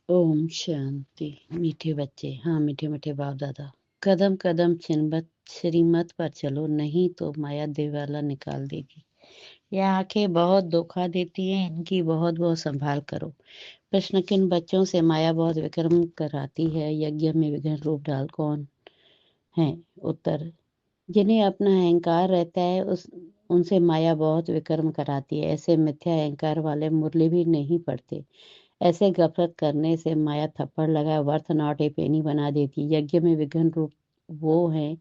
ओम शांति। मीठे बच्चे, हाँ मीठे मीठे बाप दादा, कदम कदम चिन्मत श्रीमत पर चलो, नहीं तो माया दिवाला निकाल देगी। यह आंखें बहुत धोखा देती हैं, इनकी बहुत बहुत संभाल करो। प्रश्न, किन बच्चों से माया बहुत विक्रम कराती है? यज्ञ में विघ्न रूप डाल कौन है? उत्तर, जिन्हें अपना अहंकार रहता है उनसे माया बहुत विक्रम कराती है। ऐसे मिथ्या अहंकार वाले मुरली भी नहीं पढ़ते। ऐसे गफलत करने से माया थप्पड़ लगा वर्थ नॉट ए पेनी बना देती। यज्ञ में विघ्न रूप वो हैं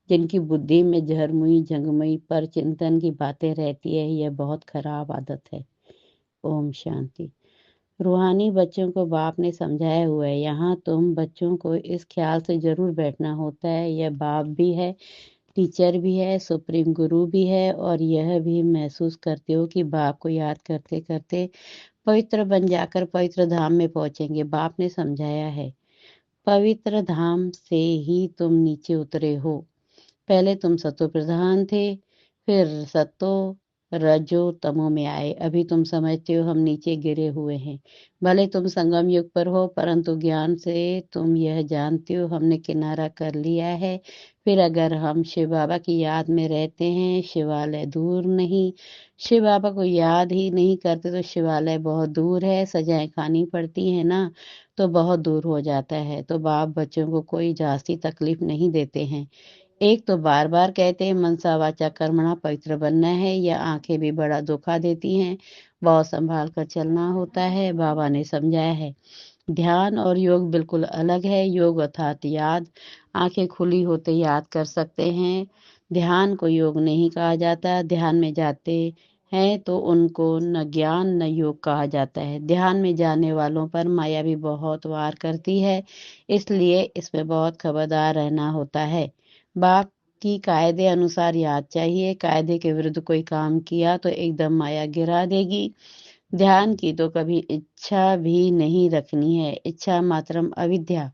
जिनकी बुद्धि में जहरमुई जंगमई पर चिंतन की बातें रहती है। यह बहुत खराब आदत है। ओम शांति। रूहानी बच्चों को बाप ने समझाया हुआ है। यहाँ तुम बच्चों को इस ख्याल से जरूर बैठना होता है, यह बाप भी है, टीचर भी है, सुप्रीम गुरु भी है, और यह भी महसूस करते हो कि बाप को याद करते करते पवित्र बन जाकर पवित्र धाम में पहुंचेंगे। बाप ने समझाया है, पवित्र धाम से ही तुम नीचे उतरे हो। पहले तुम सतो प्रधान थे, फिर सतो रजो तमो में आए। अभी तुम समझते हो हम नीचे गिरे हुए हैं। भले तुम संगम युग पर हो, परंतु ज्ञान से तुम यह जानते हो हमने किनारा कर लिया है। फिर अगर हम शिव बाबा की याद में रहते हैं, शिवालय दूर नहीं। शिव बाबा को याद ही नहीं करते तो शिवालय बहुत दूर है। सजाएं खानी पड़ती है ना, तो बहुत दूर हो जाता है। तो बाप बच्चों को कोई जास्ती तकलीफ नहीं देते हैं। एक तो बार बार कहते हैं मनसा वाचा कर्मणा पवित्र बनना है। यह आंखें भी बड़ा धोखा देती हैं, बहुत संभाल कर चलना होता है। बाबा ने समझाया है, ध्यान और योग बिल्कुल अलग है। योग अर्थात याद, आंखें खुली होते याद कर सकते हैं। ध्यान को योग नहीं कहा जाता। ध्यान में जाते हैं तो उनको न ज्ञान न योग कहा जाता है। ध्यान में जाने वालों पर माया भी बहुत वार करती है, इसलिए इसमें बहुत खबरदार रहना होता है। बाप की कायदे अनुसार याद चाहिए। कायदे के विरुद्ध कोई काम किया तो एकदम माया गिरा देगी। ध्यान की तो कभी इच्छा भी नहीं रखनी है। इच्छा मात्रम अविद्या।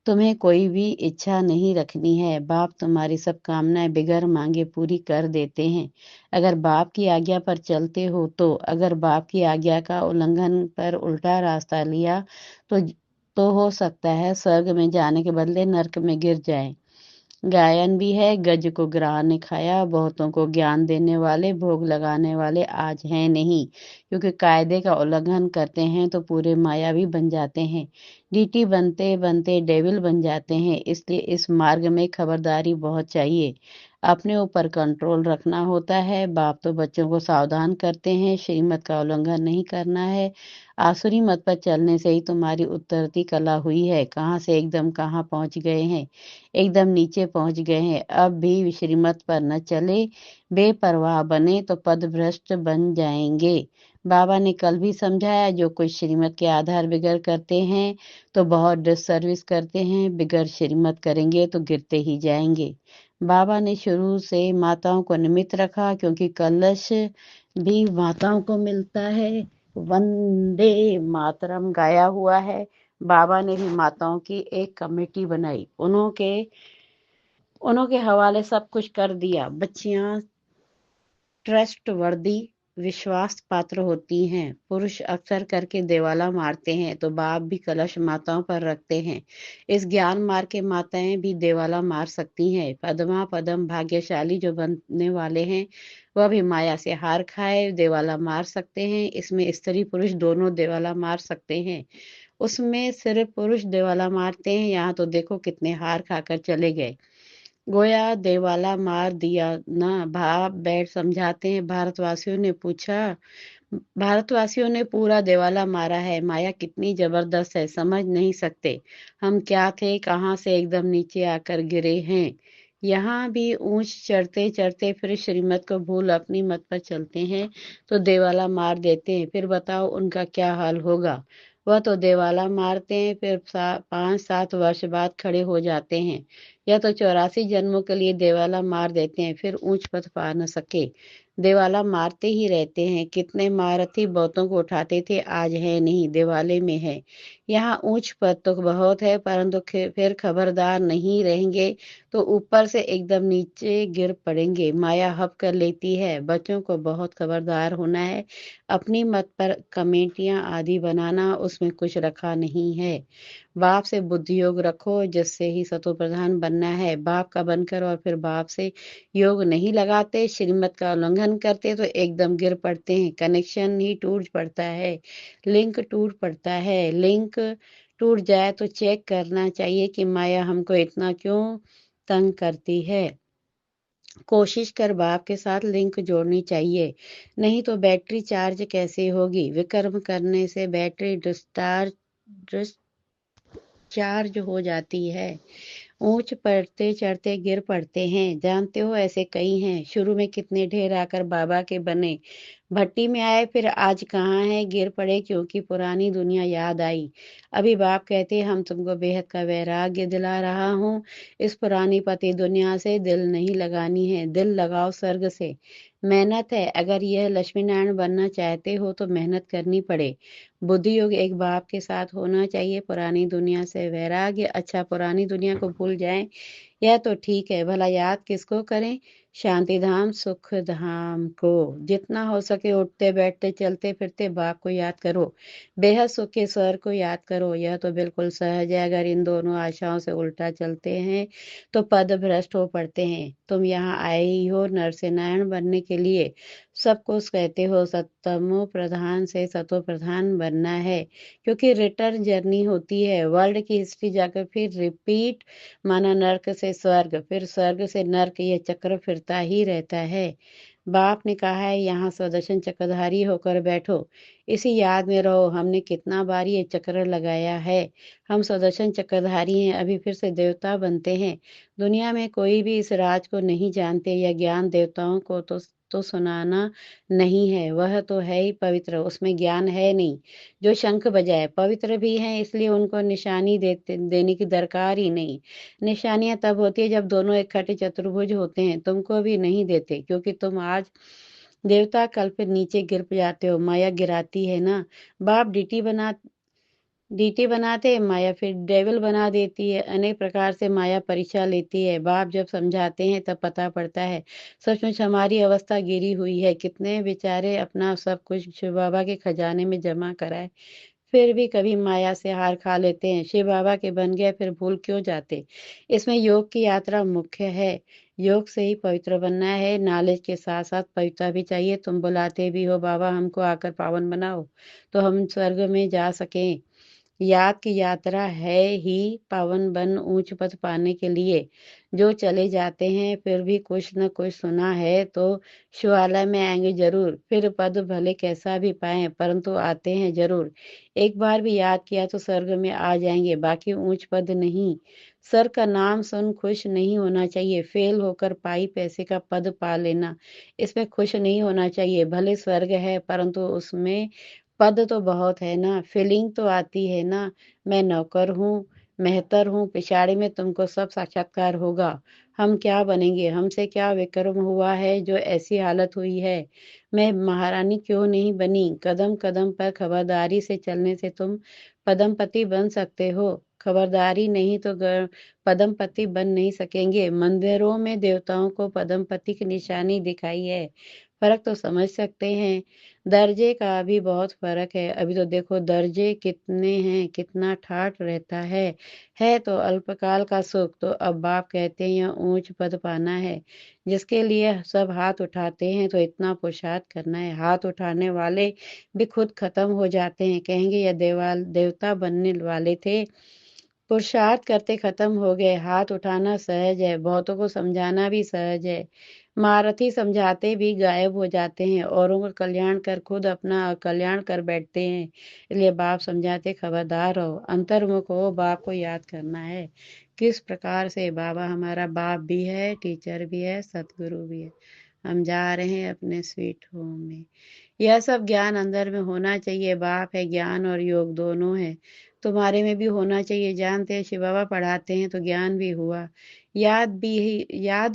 तुम्हें कोई भी इच्छा नहीं रखनी है। बाप तुम्हारी सब कामनाएं बिगर मांगे पूरी कर देते हैं, अगर बाप की आज्ञा पर चलते हो तो। अगर बाप की आज्ञा का उल्लंघन पर उल्टा रास्ता लिया तो हो सकता है स्वर्ग में जाने के बदले नरक में गिर जाए। गायन भी है, गज को ग्राह ने खाया। बहुतों को ज्ञान देने वाले भोग लगाने वाले आज हैं नहीं, क्योंकि कायदे का उल्लंघन करते हैं तो पूरे मायावी बन जाते हैं। डीटी बनते बनते डेविल बन जाते हैं। इसलिए इस मार्ग में खबरदारी बहुत चाहिए। अपने ऊपर कंट्रोल रखना होता है। बाप तो बच्चों को सावधान करते हैं, श्रीमत का उल्लंघन नहीं करना है। आसुरी मत पर चलने से ही तुम्हारी उत्तरती कला हुई है। कहाँ से एकदम कहाँ पहुंच गए हैं, एकदम नीचे पहुंच गए हैं। अब भी श्रीमत पर न चले, बेपरवाह बने तो पद भ्रष्ट बन जाएंगे। बाबा ने कल भी समझाया, जो कोई श्रीमत के आधार बिगड़ करते हैं तो बहुत डिससर्विस करते हैं। बिगड़ श्रीमत करेंगे तो गिरते ही जाएंगे। बाबा ने शुरू से माताओं को निमित्त रखा, क्योंकि कलश भी माताओं को मिलता है। वंदे मातरम गाया हुआ है। बाबा ने भी माताओं की एक कमेटी बनाई, उन्होंने हवाले सब कुछ कर दिया। बच्चियां ट्रस्ट वर्दी विश्वास पात्र होती हैं। पुरुष अक्सर करके देवाला मारते हैं, तो बाप भी कलश माताओं पर रखते हैं। इस ज्ञान मार्ग के माताएं भी देवाला मार सकती हैं। पद्मा पदम भाग्यशाली जो बनने वाले हैं, वह भी माया से हार खाए देवाला मार सकते हैं। इसमें स्त्री पुरुष दोनों देवाला मार सकते हैं। उसमें सिर्फ पुरुष देवाला मारते हैं। यहाँ तो देखो कितने हार खाकर चले गए। गोया देवाला मार दिया ना। भाप बैठ समझाते हैं। भारतवासियों ने पूरा देवाला मारा है। माया कितनी जबरदस्त है, समझ नहीं सकते। हम क्या थे, कहाँ से एकदम नीचे आकर गिरे हैं। यहाँ भी ऊंच चढ़ते चढ़ते फिर श्रीमत को भूल अपनी मत पर चलते हैं तो देवाला मार देते हैं। फिर बताओ उनका क्या हाल होगा। वह तो देवाला मारते हैं, फिर 5-7 वर्ष बाद खड़े हो जाते हैं। या तो 84 जन्मों के लिए देवाला मार देते हैं, फिर ऊंच पद पा न सके। देवाला मारते ही रहते हैं। कितने महारथी बहुतों को उठाते थे, आज है नहीं, दिवाले में है। यहाँ ऊंच पद तो बहुत है, परंतु फिर खबरदार नहीं रहेंगे तो ऊपर से एकदम नीचे गिर पड़ेंगे। माया हप कर लेती है। बच्चों को बहुत खबरदार होना है। अपनी मत पर कमेटियां आदि बनाना, उसमें कुछ रखा नहीं है। बाप से बुद्धि योग रखो, जिससे ही सतो प्रधान बनना है। बाप का बनकर और फिर बाप से योग नहीं लगाते, श्रीमत का उल्लंघन करते तो एकदम गिर पड़ते हैं। कनेक्शन ही टूट पड़ता है, लिंक टूट पड़ता है। लिंक टूट जाए तो चेक करना चाहिए कि माया हमको इतना क्यों तंग करती है। कोशिश कर बाप के साथ लिंक जोड़नी चाहिए, नहीं तो बैटरी चार्ज कैसे होगी। विकर्म करने से बैटरी डिस्चार्ज हो जाती है। ऊंच पड़ते चढ़ते गिर पड़ते हैं। जानते हो ऐसे कई हैं। शुरू में कितने ढेर आकर बाबा के बने, भट्टी में आए, फिर आज कहाँ है, गिर पड़े क्योंकि पुरानी दुनिया याद आई। अभी बाप कहते हम तुमको बेहद का वैराग्य दिला रहा हूँ। इस पुरानी पति दुनिया से दिल नहीं लगानी है, दिल लगाओ स्वर्ग से। मेहनत है, अगर यह लक्ष्मी नारायण बनना चाहते हो तो मेहनत करनी पड़े। बुद्धि योग एक बाप के साथ होना चाहिए। पुरानी दुनिया से वैराग्य। अच्छा, पुरानी दुनिया को भूल जाएं यह तो ठीक है, भला याद किसको करें? शांति धाम सुख धाम को। जितना हो सके उठते बैठते चलते फिरते बाप को याद करो। बेहद सुख के स्वर को याद करो। यह तो बिल्कुल सहज है। अगर इन दोनों आशाओं से उल्टा चलते हैं तो पद भ्रष्ट हो पड़ते हैं। तुम यहाँ आए ही हो नरसेनारायण बनने के लिए। सबको कहते हो सत्तमो प्रधान से सतो प्रधान बनना है, क्योंकि रिटर्न जर्नी होती है। वर्ल्ड की हिस्ट्री जाकर फिर रिपीट, माना नर्क से स्वर्ग, फिर स्वर्ग से नर्क, ये चक्र फिरता ही रहता है। बाप ने कहा है यहाँ स्वदर्शन चक्रधारी होकर बैठो, इसी याद में रहो। हमने कितना बार ये चक्र लगाया है। हम स्वदर्शन चक्रधारी हैं, अभी फिर से देवता बनते हैं। दुनिया में कोई भी इस राज को नहीं जानते। यह ज्ञान देवताओं को तो सुनाना नहीं है, वह तो है ही पवित्र, उसमें ज्ञान है नहीं। जो शंख बजाए पवित्र भी हैं, इसलिए उनको निशानी देने की दरकार ही नहीं। निशानियां तब होती है जब दोनों इकट्ठे चतुर्भुज होते हैं। तुमको भी नहीं देते, क्योंकि तुम आज देवता, कल फिर नीचे गिर जाते हो। माया गिराती है ना। बाप डीटी बनाते, माया फिर डेविल बना देती है। अनेक प्रकार से माया परीक्षा लेती है। बाप जब समझाते हैं तब पता पड़ता है सचमुच हमारी अवस्था गिरी हुई है। कितने बेचारे अपना सब कुछ शिव बाबा के खजाने में जमा कराए, फिर भी कभी माया से हार खा लेते हैं। शिव बाबा के बन गए फिर भूल क्यों जाते। इसमें योग की यात्रा मुख्य है। योग से ही पवित्र बनना है। नॉलेज के साथ साथ पवित्रता भी चाहिए। तुम बुलाते भी हो बाबा हमको आकर पावन बनाओ, तो हम स्वर्ग में जा सकें। याद की यात्रा है ही पावन बन ऊंच पद पाने के लिए। जो चले जाते हैं फिर भी कुछ न कुछ सुना है तो शिवालय में आएंगे जरूर। फिर पद भले कैसा भी पाए, परंतु आते हैं जरूर। एक बार भी याद किया तो स्वर्ग में आ जाएंगे, बाकी ऊंच पद नहीं। सर का नाम सुन खुश नहीं होना चाहिए। फेल होकर पाई पैसे का पद पा लेना, इसमें खुश नहीं होना चाहिए। भले स्वर्ग है परंतु उसमें पद तो बहुत है ना। फीलिंग तो आती है ना, मैं नौकर हूँ, मेहतर हूँ। पिछाड़ी में तुमको सब साक्षात्कार होगा। हम क्या बनेंगे, हमसे क्या विक्रम हुआ है जो ऐसी हालत हुई है। मैं महारानी क्यों नहीं बनी। कदम कदम पर खबरदारी से चलने से तुम पदमपति बन सकते हो। खबरदारी नहीं तो पदमपति बन नहीं सकेंगे। मंदिरों में देवताओं को पदमपति की निशानी दिखाई है। फर्क तो समझ सकते हैं। दर्जे का भी बहुत फर्क है। अभी तो देखो दर्जे कितने हैं, कितना ठाठ रहता है तो अल्पकाल का सुख। तो अब बाप कहते हैं यहाँ ऊंच पद पाना है, जिसके लिए सब हाथ उठाते हैं तो इतना पुरुषार्थ करना है। हाथ उठाने वाले भी खुद खत्म हो जाते हैं, कहेंगे यह देवता बनने वाले थे, पुरुषार्थ करते खत्म हो गए। हाथ उठाना सहज है, बहुतों को समझाना भी सहज है। महारथी समझाते भी गायब हो जाते हैं, औरों का कल्याण कर खुद अपना कल्याण कर बैठते हैं। इसलिए बाप समझाते खबरदार रहो, अंतर्मुख हो, बाप को याद करना है। किस प्रकार से बाबा हमारा बाप भी है, टीचर भी है, सतगुरु भी है। हम जा रहे हैं अपने स्वीट होम में। यह सब ज्ञान अंदर में होना चाहिए। बाप है, ज्ञान और योग दोनों है। तुम्हारे में भी होना चाहिए। जानते हैं शिव बाबा पढ़ाते हैं तो ज्ञान भी हुआ। याद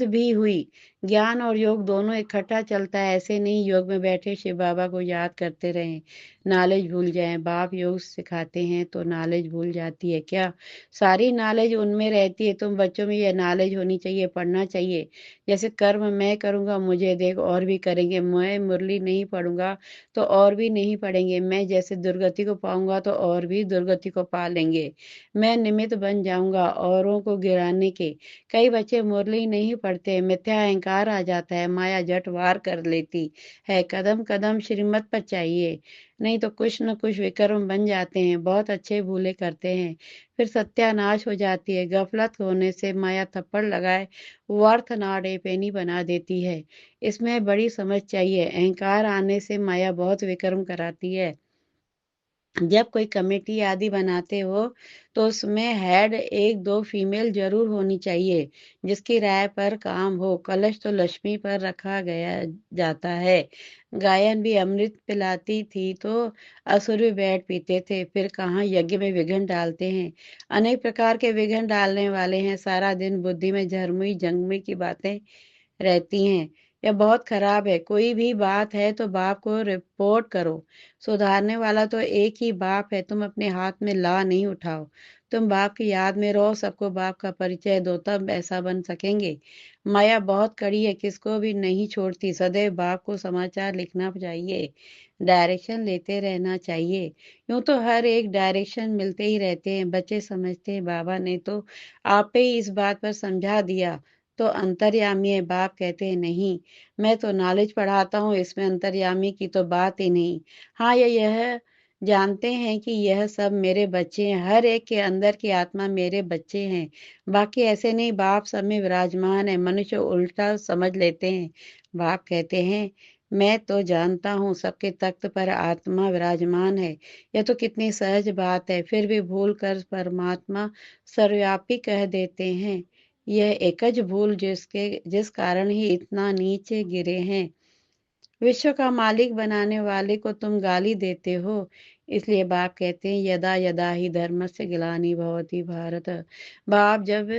भी हुई। ज्ञान और योग दोनों इकट्ठा चलता है। ऐसे नहीं योग में बैठे शिव बाबा को याद करते रहें, नॉलेज भूल जाएं। बाप योग सिखाते हैं तो नॉलेज भूल जाती है क्या? सारी नॉलेज उनमें रहती है। तुम बच्चों में यह नॉलेज होनी चाहिए, पढ़ना चाहिए। जैसे कर्म मैं करूँगा मुझे देख और भी करेंगे। मैं मुरली नहीं पढ़ूंगा तो और भी नहीं पढ़ेंगे। मैं जैसे दुर्गति को पाऊंगा तो और भी दुर्गति को पा लेंगे। मैं निमित्त बन जाऊंगा औरों को गिराने के। कई बच्चे मुरली नहीं पढ़ते, मिथ्या अहंकार आ जाता है, माया झट वार कर लेती है। कदम कदम श्रीमत पर चाहिए, नहीं तो कुछ न कुछ विक्रम बन जाते हैं। बहुत अच्छे भूले करते हैं, फिर सत्यानाश हो जाती है। गफलत होने से माया थप्पड़ लगाए वर्थ नाड़े पेनी बना देती है। इसमें बड़ी समझ चाहिए। अहंकार आने से माया बहुत विक्रम कराती है। जब कोई कमेटी आदि बनाते हो तो उसमें हेड एक दो फीमेल जरूर होनी चाहिए जिसकी राय पर काम हो। कलश तो लक्ष्मी पर रखा गया जाता है। गायन भी अमृत पिलाती थी तो असुर भी बैठ पीते थे। फिर कहाँ यज्ञ में विघ्न डालते हैं। अनेक प्रकार के विघ्न डालने वाले हैं। सारा दिन बुद्धि में झरमुई जंगमुई की बातें रहती हैं। यह बहुत खराब है। कोई भी बात है तो बाप को रिपोर्ट करो। सुधारने वाला तो एक ही बाप है। तुम अपने हाथ में ला नहीं उठाओ। तुम बाप की याद में रहो, सबको बाप का परिचय दो, तब ऐसा बन सकेंगे। माया बहुत कड़ी है, किसको भी नहीं छोड़ती। सदैव बाप को समाचार लिखना चाहिए, डायरेक्शन लेते रहना चाहिए। यूं तो हर एक डायरेक्शन मिलते ही रहते हैं। बच्चे समझते हैं बाबा ने तो आप ही इस बात पर समझा दिया तो अंतर्यामी है। बाप कहते हैं नहीं, मैं तो नॉलेज पढ़ाता हूँ, इसमें अंतर्यामी की तो बात ही नहीं। हाँ, यह जानते हैं कि यह सब मेरे बच्चे हैं। हर एक के अंदर की आत्मा मेरे बच्चे हैं। बाकी ऐसे नहीं, बाप सब में विराजमान है। मनुष्य उल्टा समझ लेते हैं। बाप कहते हैं मैं तो जानता हूँ सबके तख्त पर आत्मा विराजमान है। यह तो कितनी सहज बात है, फिर भी भूल कर परमात्मा सर्वव्यापी कह देते हैं। यह एकज भूल जिस कारण ही इतना नीचे गिरे हैं। विश्व का मालिक बनाने वाले को तुम गाली देते हो। इसलिए बाप कहते हैं यदा यदा ही धर्म से ग्लानि भवति भारत। बाप जब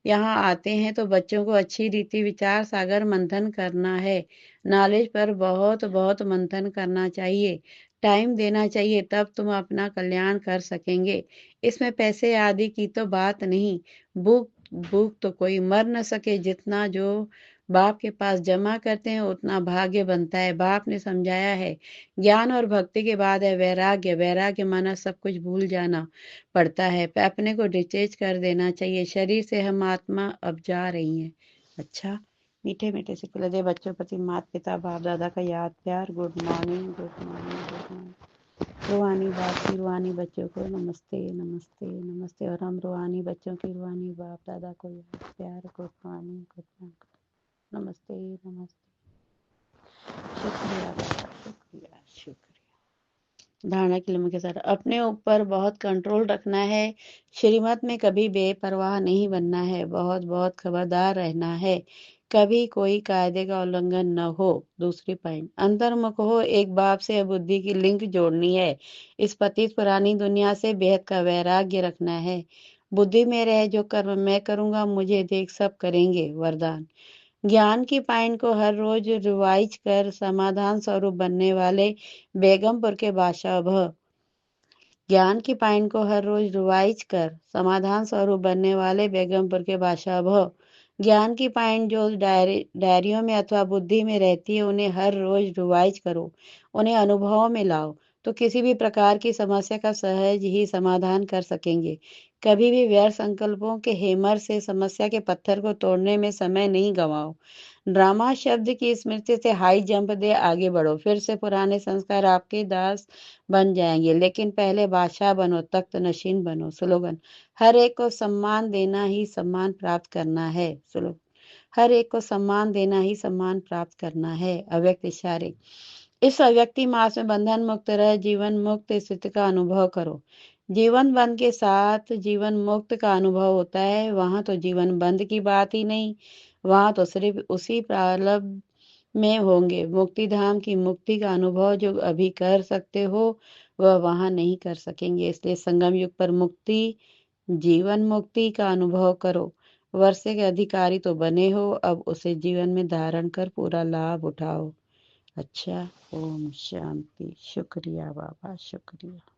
यहाँ आते हैं तो बच्चों को अच्छी रीति विचार सागर मंथन करना है। नॉलेज पर बहुत बहुत मंथन करना चाहिए, टाइम देना चाहिए, तब तुम अपना कल्याण कर सकेंगे। इसमें पैसे आदि की तो बात नहीं। भूख भूख तो कोई मर न सके। जितना जो बाप के पास जमा करते हैं उतना भाग्य बनता है। बाप ने समझाया है ज्ञान और भक्ति के बाद है वैराग्य। वैराग्य माना सब कुछ भूल जाना पड़ता है, अपने को डिटेच कर देना चाहिए। शरीर से हम आत्मा अब जा रही हैं। अच्छा, मीठे मीठे से पिला दे बच्चों प्रति माता पिता बाप दादा का याद प्यार। Good morning, good morning, good morning. रूहानी बाप की रूहानी बच्चों को नमस्ते नमस्ते नमस्ते। और हम रूहानी बच्चों की रूहानी बाप दादा को याद प्यार। गुड मॉर्निंग, गुड मॉर्निंग, नमस्ते नमस्ते। शुक्रिया बाबा, शुक्रिया शुक्रिया। धारणा के लिए मुख्य सारा अपने ऊपर बहुत कंट्रोल रखना है। श्रीमत में कभी बेपरवाह नहीं बनना है। बहुत बहुत खबरदार रहना है, कभी कोई कायदे का उल्लंघन न हो। दूसरी पॉइंट, अंतर्मुख हो। एक बाप से बुद्धि की लिंक जोड़नी है। इस पतित पुरानी दुनिया से बेहद का वैराग्य रखना है। बुद्धि में रहे जो कर्म मैं करूंगा मुझे देख सब करेंगे। वरदान, ज्ञान की पाइन को हर रोज रिवाइज कर समाधान स्वरूप बनने वाले बेगमपुर के बादशाह भव। ज्ञान की पाइन को हर रोज रिवाइज कर समाधान स्वरूप बनने वाले बेगमपुर के बादशाह भव। ज्ञान की पाइन जो डायरियों में अथवा बुद्धि में रहती है उन्हें हर रोज रिवाइज करो, उन्हें अनुभव में लाओ तो किसी भी प्रकार की समस्या का सहज ही समाधान कर सकेंगे। कभी भी व्यर्थ संकल्पों के हेमर से समस्या के पत्थर को तोड़ने में समय नहीं गंवाओ। ड्रामा शब्द की स्मृति से हाई जंप दे आगे बढ़ो। फिर से पुराने संस्कार आपके दास बन जाएंगे, लेकिन पहले बादशाह बनो, तख्त नशीन बनो। स्लोगन, हर एक को सम्मान देना ही सम्मान प्राप्त करना है। स्लोगन, हर एक को सम्मान देना ही सम्मान प्राप्त करना है। अव्यक्त इशारे, इस अव्यक्ति मास में बंधन मुक्त रह जीवन मुक्त स्थिति का अनुभव करो। जीवन बंद के साथ जीवन मुक्त का अनुभव होता है। वहां तो जीवन बंद की बात ही नहीं, वहां तो सिर्फ उसी प्रारब्ध में होंगे। मुक्ति धाम की मुक्ति का अनुभव जो अभी कर सकते हो वह वहां नहीं कर सकेंगे। इसलिए संगम युग पर मुक्ति जीवन मुक्ति का अनुभव करो। वर्षे के अधिकारी तो बने हो, अब उसे जीवन में धारण कर पूरा लाभ उठाओ। अच्छा, ओम शांति। शुक्रिया बाबा, शुक्रिया।